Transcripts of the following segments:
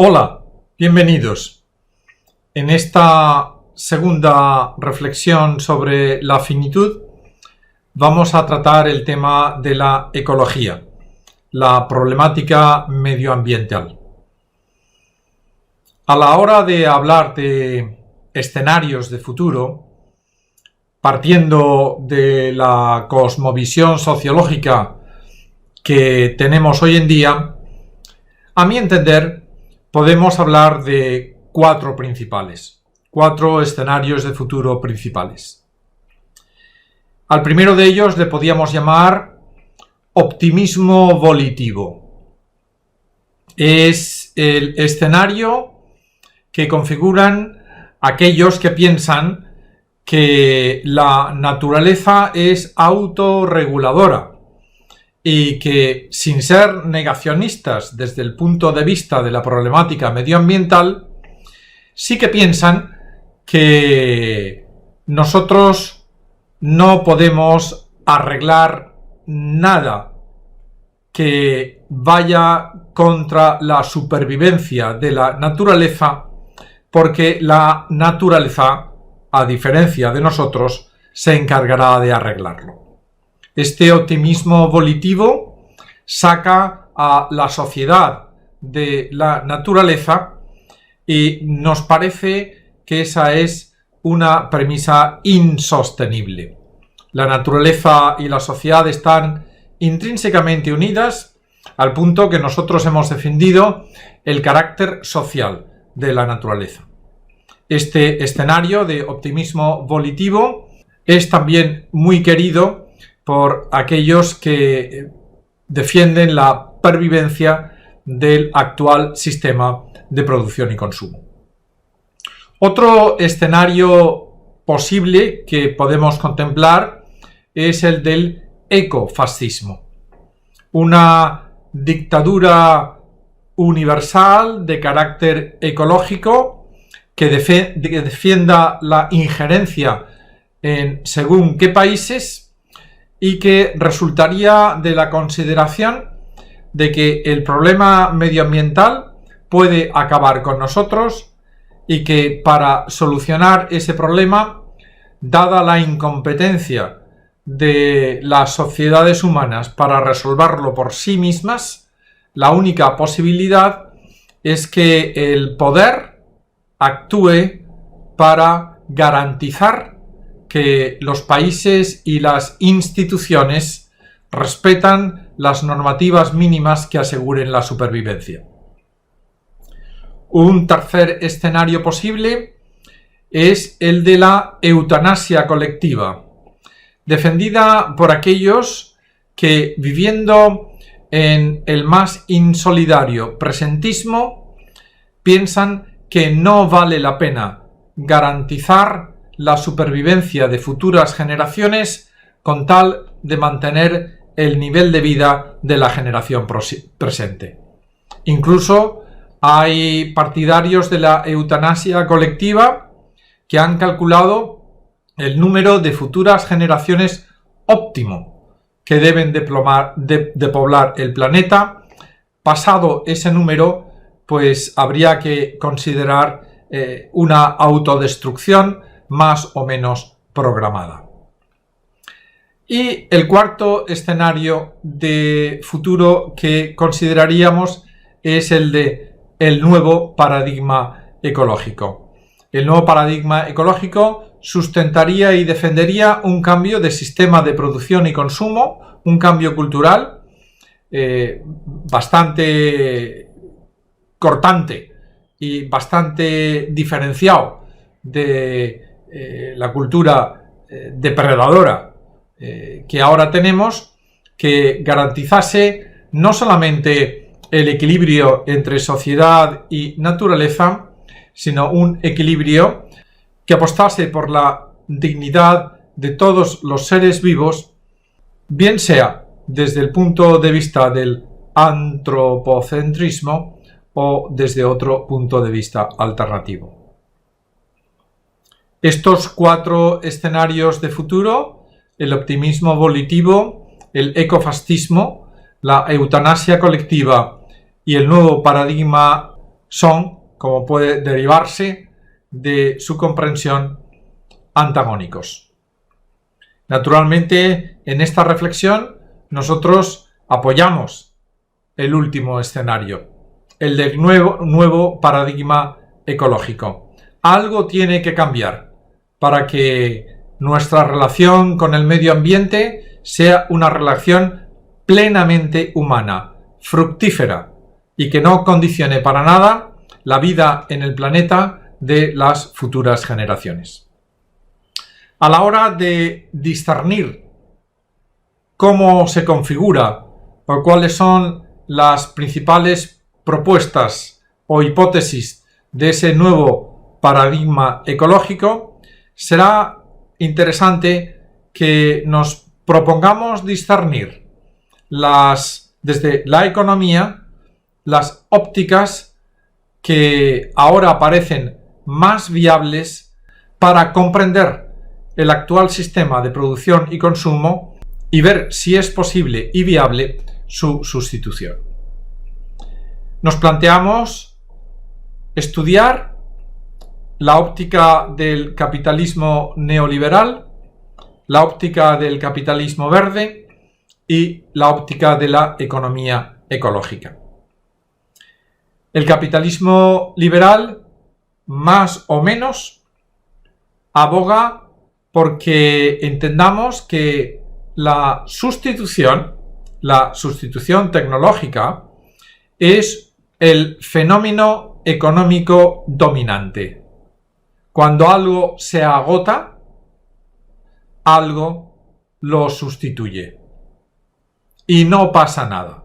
Hola, bienvenidos. En esta segunda reflexión sobre la finitud vamos a tratar el tema de la ecología, la problemática medioambiental. A la hora de hablar de escenarios de futuro, partiendo de la cosmovisión sociológica que tenemos hoy en día, a mi entender, podemos hablar de cuatro escenarios de futuro principales. Al primero de ellos le podíamos llamar optimismo volitivo. Es el escenario que configuran aquellos que piensan que la naturaleza es autorreguladora y que, sin ser negacionistas desde el punto de vista de la problemática medioambiental, sí que piensan que nosotros no podemos arreglar nada que vaya contra la supervivencia de la naturaleza, porque la naturaleza, a diferencia de nosotros, se encargará de arreglarlo. Este optimismo volitivo saca a la sociedad de la naturaleza y nos parece que esa es una premisa insostenible. La naturaleza y la sociedad están intrínsecamente unidas al punto que nosotros hemos defendido el carácter social de la naturaleza. Este escenario de optimismo volitivo es también muy querido por aquellos que defienden la pervivencia del actual sistema de producción y consumo. Otro escenario posible que podemos contemplar es el del ecofascismo, una dictadura universal de carácter ecológico que defienda la injerencia en según qué países y que resultaría de la consideración de que el problema medioambiental puede acabar con nosotros y que para solucionar ese problema, dada la incompetencia de las sociedades humanas para resolverlo por sí mismas, la única posibilidad es que el poder actúe para garantizar que los países y las instituciones respetan las normativas mínimas que aseguren la supervivencia. Un tercer escenario posible es el de la eutanasia colectiva, defendida por aquellos que, viviendo en el más insolidario presentismo, piensan que no vale la pena garantizar la supervivencia de futuras generaciones con tal de mantener el nivel de vida de la generación presente. Incluso hay partidarios de la eutanasia colectiva que han calculado el número de futuras generaciones óptimo que deben de poblar el planeta. Pasado ese número, pues habría que considerar una autodestrucción más o menos programada. Y el cuarto escenario de futuro que consideraríamos es el de el nuevo paradigma ecológico. El nuevo paradigma ecológico sustentaría y defendería un cambio de sistema de producción y consumo, un cambio cultural bastante cortante y bastante diferenciado de la cultura depredadora que ahora tenemos, que garantizase no solamente el equilibrio entre sociedad y naturaleza, sino un equilibrio que apostase por la dignidad de todos los seres vivos, bien sea desde el punto de vista del antropocentrismo o desde otro punto de vista alternativo. Estos cuatro escenarios de futuro, el optimismo volitivo, el ecofascismo, la eutanasia colectiva y el nuevo paradigma son, como puede derivarse de su comprensión, antagónicos. Naturalmente, en esta reflexión nosotros apoyamos el último escenario, el del nuevo paradigma ecológico. Algo tiene que cambiar para que nuestra relación con el medio ambiente sea una relación plenamente humana, fructífera, y que no condicione para nada la vida en el planeta de las futuras generaciones. A la hora de discernir cómo se configura o cuáles son las principales propuestas o hipótesis de ese nuevo paradigma ecológico, será interesante que nos propongamos discernir desde la economía, las ópticas que ahora parecen más viables para comprender el actual sistema de producción y consumo y ver si es posible y viable su sustitución. Nos planteamos estudiar la óptica del capitalismo neoliberal, la óptica del capitalismo verde y la óptica de la economía ecológica. El capitalismo liberal, más o menos, aboga porque entendamos que la sustitución tecnológica es el fenómeno económico dominante. Cuando algo se agota, algo lo sustituye. Y no pasa nada.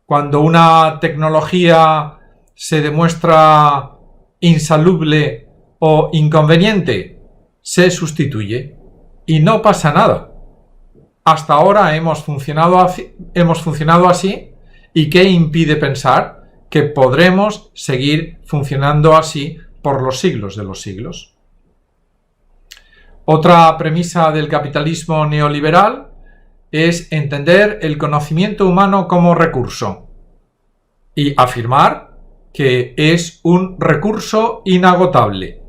Cuando una tecnología se demuestra insalubre o inconveniente, se sustituye y no pasa nada. Hasta ahora hemos funcionado así, y ¿qué impide pensar que podremos seguir funcionando así por los siglos de los siglos? Otra premisa del capitalismo neoliberal es entender el conocimiento humano como recurso y afirmar que es un recurso inagotable.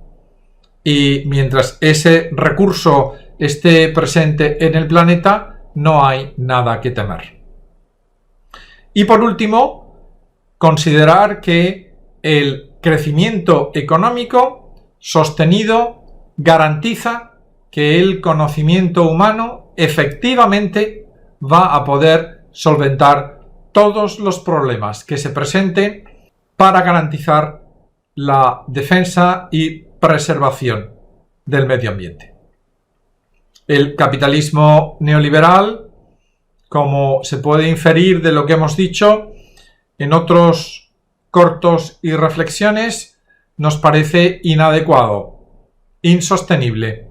Y mientras ese recurso esté presente en el planeta, no hay nada que temer. Y por último, considerar que el crecimiento económico sostenido garantiza que el conocimiento humano efectivamente va a poder solventar todos los problemas que se presenten para garantizar la defensa y preservación del medio ambiente. El capitalismo neoliberal, como se puede inferir de lo que hemos dicho en otros cortos y reflexiones, nos parece inadecuado, insostenible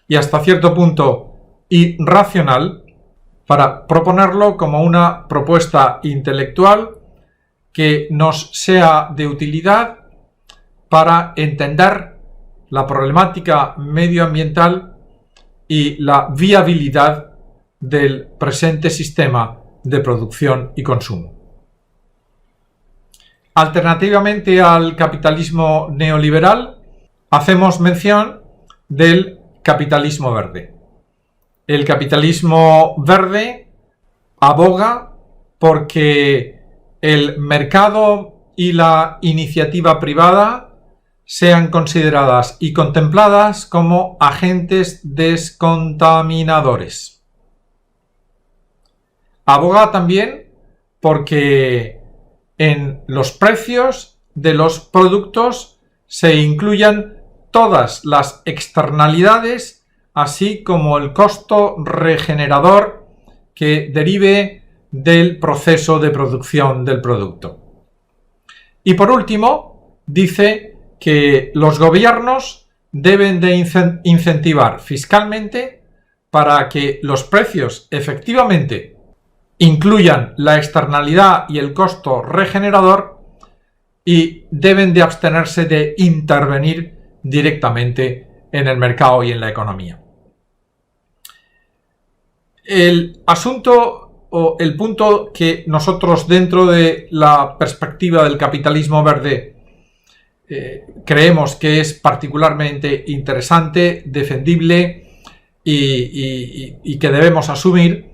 y hasta cierto punto irracional para proponerlo como una propuesta intelectual que nos sea de utilidad para entender la problemática medioambiental y la viabilidad del presente sistema de producción y consumo. Alternativamente al capitalismo neoliberal, hacemos mención del capitalismo verde. El capitalismo verde aboga porque el mercado y la iniciativa privada sean consideradas y contempladas como agentes descontaminadores. Aboga también porque en los precios de los productos se incluyan todas las externalidades, así como el costo regenerador que derive del proceso de producción del producto. Y por último, dice que los gobiernos deben de incentivar fiscalmente para que los precios efectivamente incluyan la externalidad y el costo regenerador y deben de abstenerse de intervenir directamente en el mercado y en la economía. El asunto o el punto que nosotros, dentro de la perspectiva del capitalismo verde, creemos que es particularmente interesante, defendible y que debemos asumir,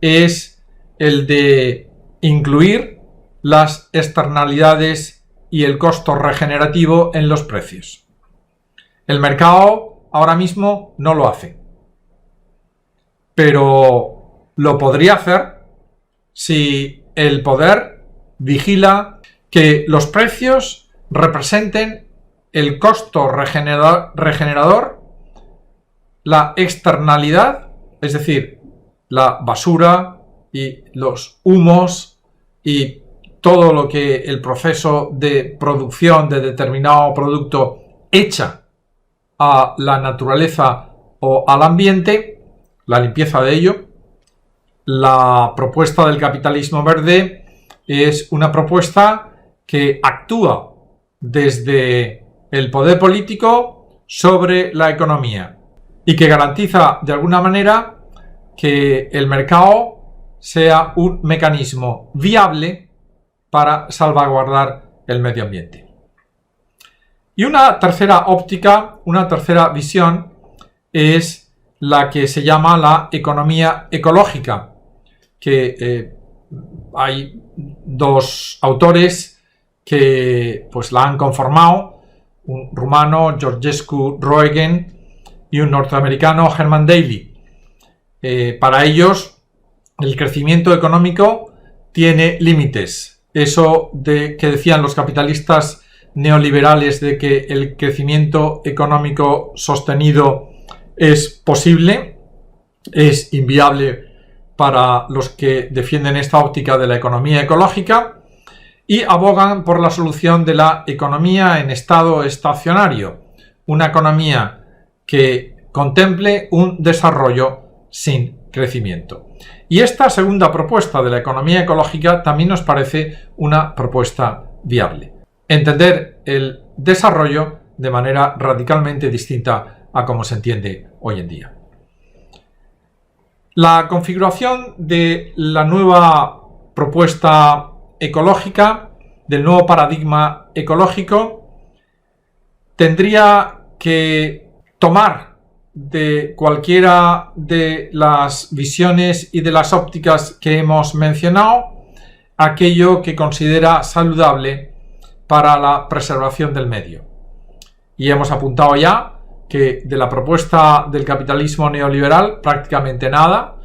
es el de incluir las externalidades y el costo regenerativo en los precios. El mercado ahora mismo no lo hace, pero lo podría hacer si el poder vigila que los precios representen el costo regenerador, la externalidad, es decir, la basura y los humos y todo lo que el proceso de producción de determinado producto echa a la naturaleza o al ambiente, la limpieza de ello. La propuesta del capitalismo verde es una propuesta que actúa desde el poder político sobre la economía y que garantiza de alguna manera que el mercado sea un mecanismo viable para salvaguardar el medio ambiente. Y una tercera óptica, una tercera visión, es la que se llama la economía ecológica, que hay dos autores que pues la han conformado, un rumano, Georgescu Roegen, y un norteamericano, Herman Daly. Para ellos, el crecimiento económico tiene límites. Eso de que decían los capitalistas neoliberales de que el crecimiento económico sostenido es posible, es inviable para los que defienden esta óptica de la economía ecológica y abogan por la solución de la economía en estado estacionario, una economía que contemple un desarrollo sin crecimiento. Y esta segunda propuesta de la economía ecológica también nos parece una propuesta viable. Entender el desarrollo de manera radicalmente distinta a como se entiende hoy en día. La configuración de la nueva propuesta ecológica, del nuevo paradigma ecológico, tendría que tomar de cualquiera de las visiones y de las ópticas que hemos mencionado aquello que considera saludable para la preservación del medio. Y hemos apuntado ya que de la propuesta del capitalismo neoliberal prácticamente nada,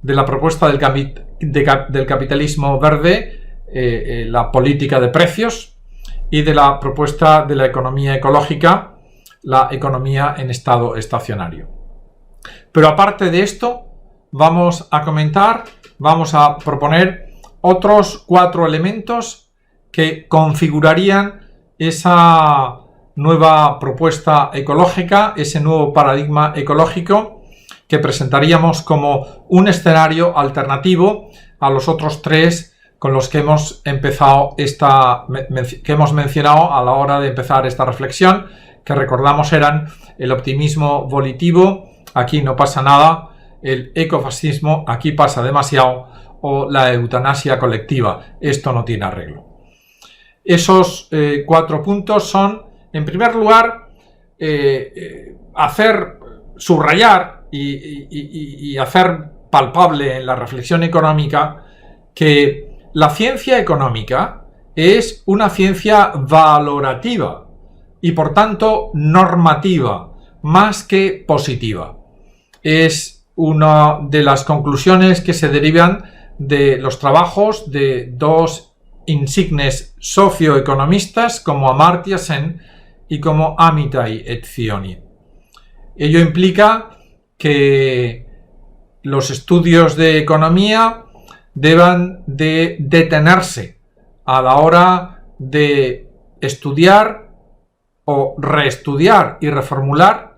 de la propuesta del capitalismo verde, la política de precios, y de la propuesta de la economía ecológica, la economía en estado estacionario. Pero aparte de esto, vamos a proponer otros 4 elementos que configurarían esa nueva propuesta ecológica, ese nuevo paradigma ecológico que presentaríamos como un escenario alternativo a los otros 3 con los que hemos empezado que hemos mencionado a la hora de empezar esta reflexión, que recordamos eran el optimismo volitivo, aquí no pasa nada, el ecofascismo, aquí pasa demasiado, o la eutanasia colectiva, esto no tiene arreglo. Esos 4 puntos son, en primer lugar, subrayar y hacer palpable en la reflexión económica que la ciencia económica es una ciencia valorativa y por tanto normativa, más que positiva. Es una de las conclusiones que se derivan de los trabajos de 2 insignes socioeconomistas como Amartya Sen y como Amitai Etzioni. Ello implica que los estudios de economía deban de detenerse a la hora de estudiar o reestudiar y reformular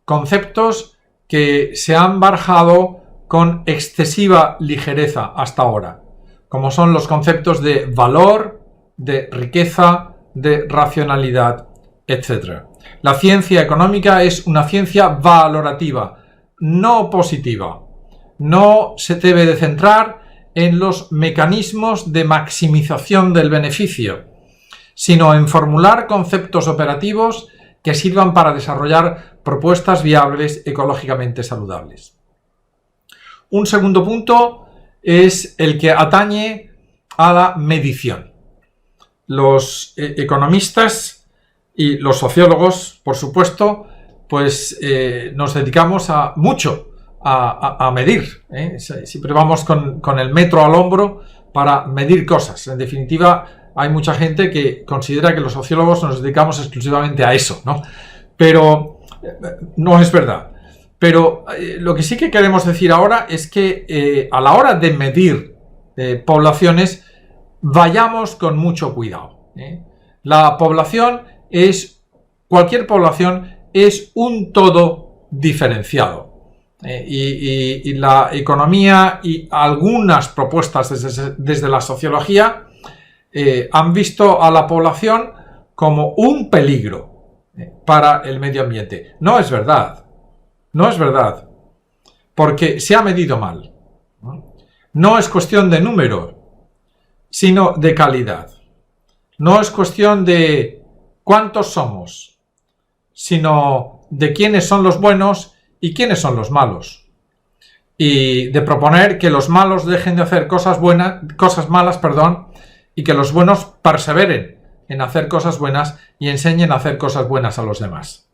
conceptos que se han barajado con excesiva ligereza hasta ahora, como son los conceptos de valor, de riqueza, de racionalidad, etc. La ciencia económica es una ciencia valorativa, no positiva. No se debe de centrar en los mecanismos de maximización del beneficio, sino en formular conceptos operativos que sirvan para desarrollar propuestas viables ecológicamente saludables. Un segundo punto es el que atañe a la medición. Los economistas y los sociólogos, por supuesto, pues nos dedicamos a medir. Siempre vamos con el metro al hombro para medir cosas. En definitiva, hay mucha gente que considera que los sociólogos nos dedicamos exclusivamente a eso, ¿no? Pero no es verdad. Pero lo que sí que queremos decir ahora es que a la hora de medir poblaciones, vayamos con mucho cuidado. La población cualquier población es un todo diferenciado. Y la economía y algunas propuestas desde la sociología han visto a la población como un peligro para el medio ambiente. No es verdad. No es verdad. Porque se ha medido mal. No es cuestión de número, sino de calidad. No es cuestión de cuántos somos, sino de quiénes son los buenos y quiénes son los malos. Y de proponer que los malos dejen de hacer cosas malas, y que los buenos perseveren en hacer cosas buenas y enseñen a hacer cosas buenas a los demás.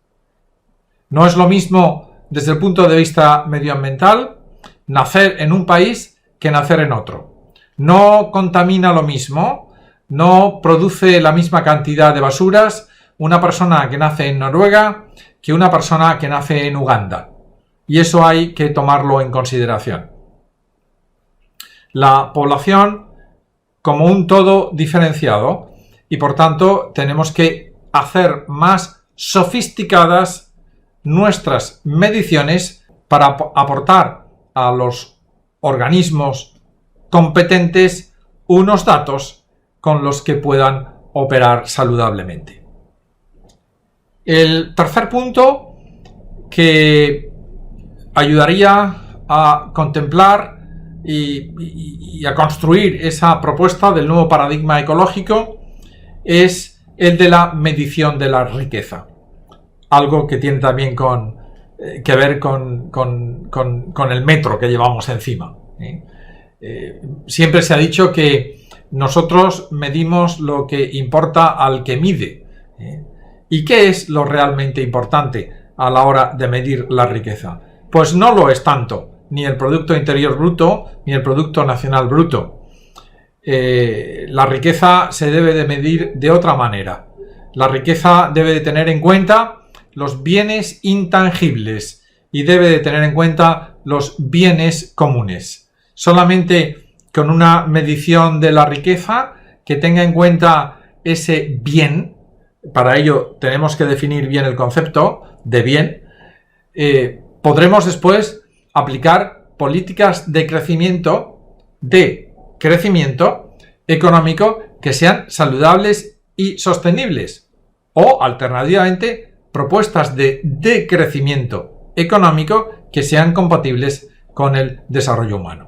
No es lo mismo desde el punto de vista medioambiental nacer en un país que nacer en otro. No contamina lo mismo, no produce la misma cantidad de basuras una persona que nace en Noruega que una persona que nace en Uganda. Y eso hay que tomarlo en consideración. La población como un todo diferenciado y por tanto tenemos que hacer más sofisticadas nuestras mediciones para aportar a los organismos competentes unos datos con los que puedan operar saludablemente. El tercer punto que ayudaría a contemplar y a construir esa propuesta del nuevo paradigma ecológico es el de la medición de la riqueza. Algo que tiene también que ver con el metro que llevamos encima. Siempre se ha dicho que nosotros medimos lo que importa al que mide. ¿Y qué es lo realmente importante a la hora de medir la riqueza? Pues no lo es tanto ni el Producto Interior Bruto ni el Producto Nacional Bruto. La riqueza se debe de medir de otra manera. La riqueza debe de tener en cuenta los bienes intangibles y debe de tener en cuenta los bienes comunes. Solamente con una medición de la riqueza que tenga en cuenta ese bien, para ello tenemos que definir bien el concepto de bien, podremos después aplicar políticas de crecimiento económico que sean saludables y sostenibles, o alternativamente propuestas de decrecimiento económico que sean compatibles con el desarrollo humano.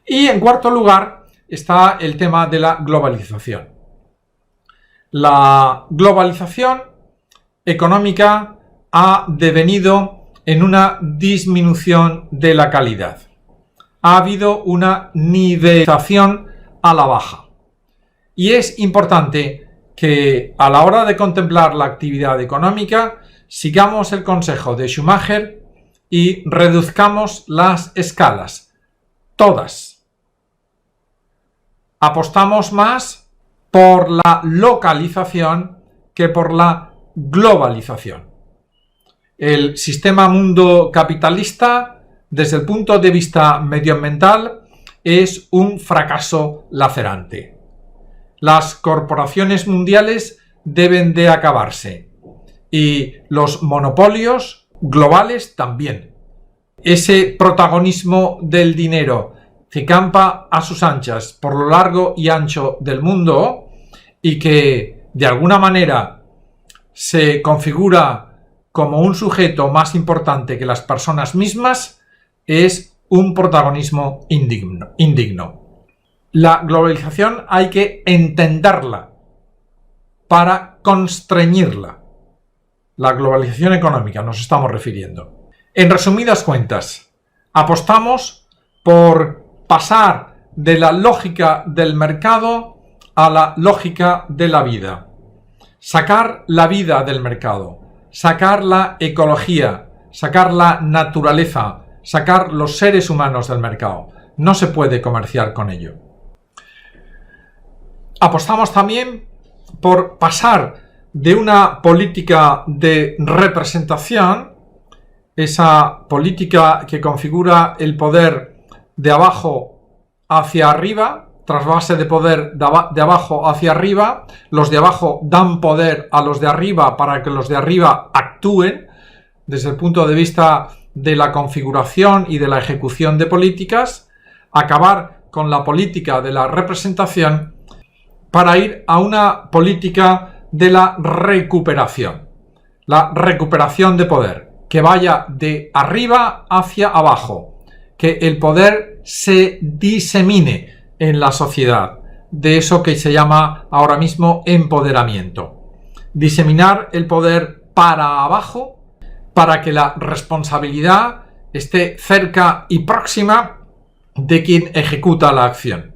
Y en cuarto lugar está el tema de la globalización. La globalización económica ha devenido en una disminución de la calidad. Ha habido una nivelación a la baja. Y es importante que a la hora de contemplar la actividad económica sigamos el consejo de Schumacher y reduzcamos las escalas, todas. Apostamos más por la localización que por la globalización. El sistema mundo capitalista, desde el punto de vista medioambiental, es un fracaso lacerante. Las corporaciones mundiales deben de acabarse y los monopolios globales también. Ese protagonismo del dinero que campa a sus anchas por lo largo y ancho del mundo y que de alguna manera se configura como un sujeto más importante que las personas mismas, es un protagonismo indigno. La globalización hay que entenderla para constreñirla. La globalización económica nos estamos refiriendo. En resumidas cuentas, apostamos por pasar de la lógica del mercado a la lógica de la vida. Sacar la vida del mercado, sacar la ecología, sacar la naturaleza, sacar los seres humanos del mercado. No se puede comerciar con ello. Apostamos también por pasar de una política de representación, esa política que configura el poder de abajo hacia arriba, trasvase de poder de abajo hacia arriba, los de abajo dan poder a los de arriba para que los de arriba actúen desde el punto de vista de la configuración y de la ejecución de políticas, acabar con la política de la representación para ir a una política de la recuperación de poder, que vaya de arriba hacia abajo, que el poder se disemine en la sociedad, de eso que se llama ahora mismo empoderamiento. Diseminar el poder para abajo para que la responsabilidad esté cerca y próxima de quien ejecuta la acción.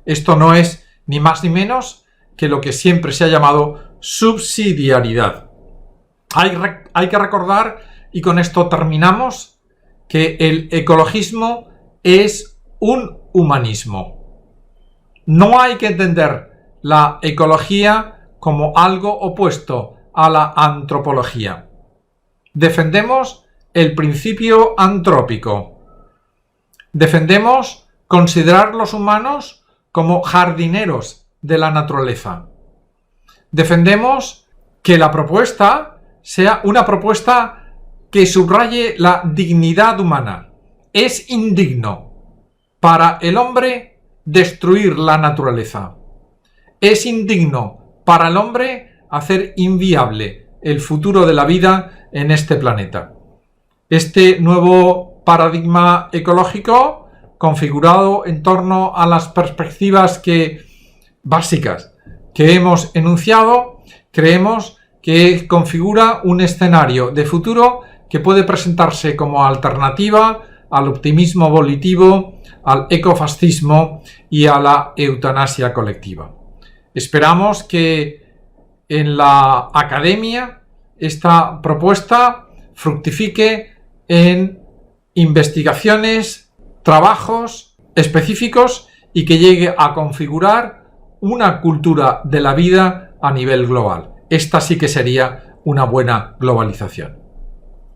Esto no es ni más ni menos que lo que siempre se ha llamado subsidiariedad. Hay que recordar, y con esto terminamos, que el ecologismo es un humanismo. No hay que entender la ecología como algo opuesto a la antropología. Defendemos el principio antrópico. Defendemos considerar los humanos como jardineros de la naturaleza. Defendemos que la propuesta sea una propuesta que subraye la dignidad humana. Es indigno para el hombre destruir la naturaleza. Es indigno para el hombre hacer inviable el futuro de la vida en este planeta. Este nuevo paradigma ecológico, configurado en torno a las perspectivas básicas que hemos enunciado, creemos que configura un escenario de futuro que puede presentarse como alternativa al optimismo volitivo, al ecofascismo y a la eutanasia colectiva. Esperamos que en la academia esta propuesta fructifique en investigaciones, trabajos específicos y que llegue a configurar una cultura de la vida a nivel global. Esta sí que sería una buena globalización.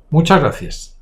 Muchas gracias.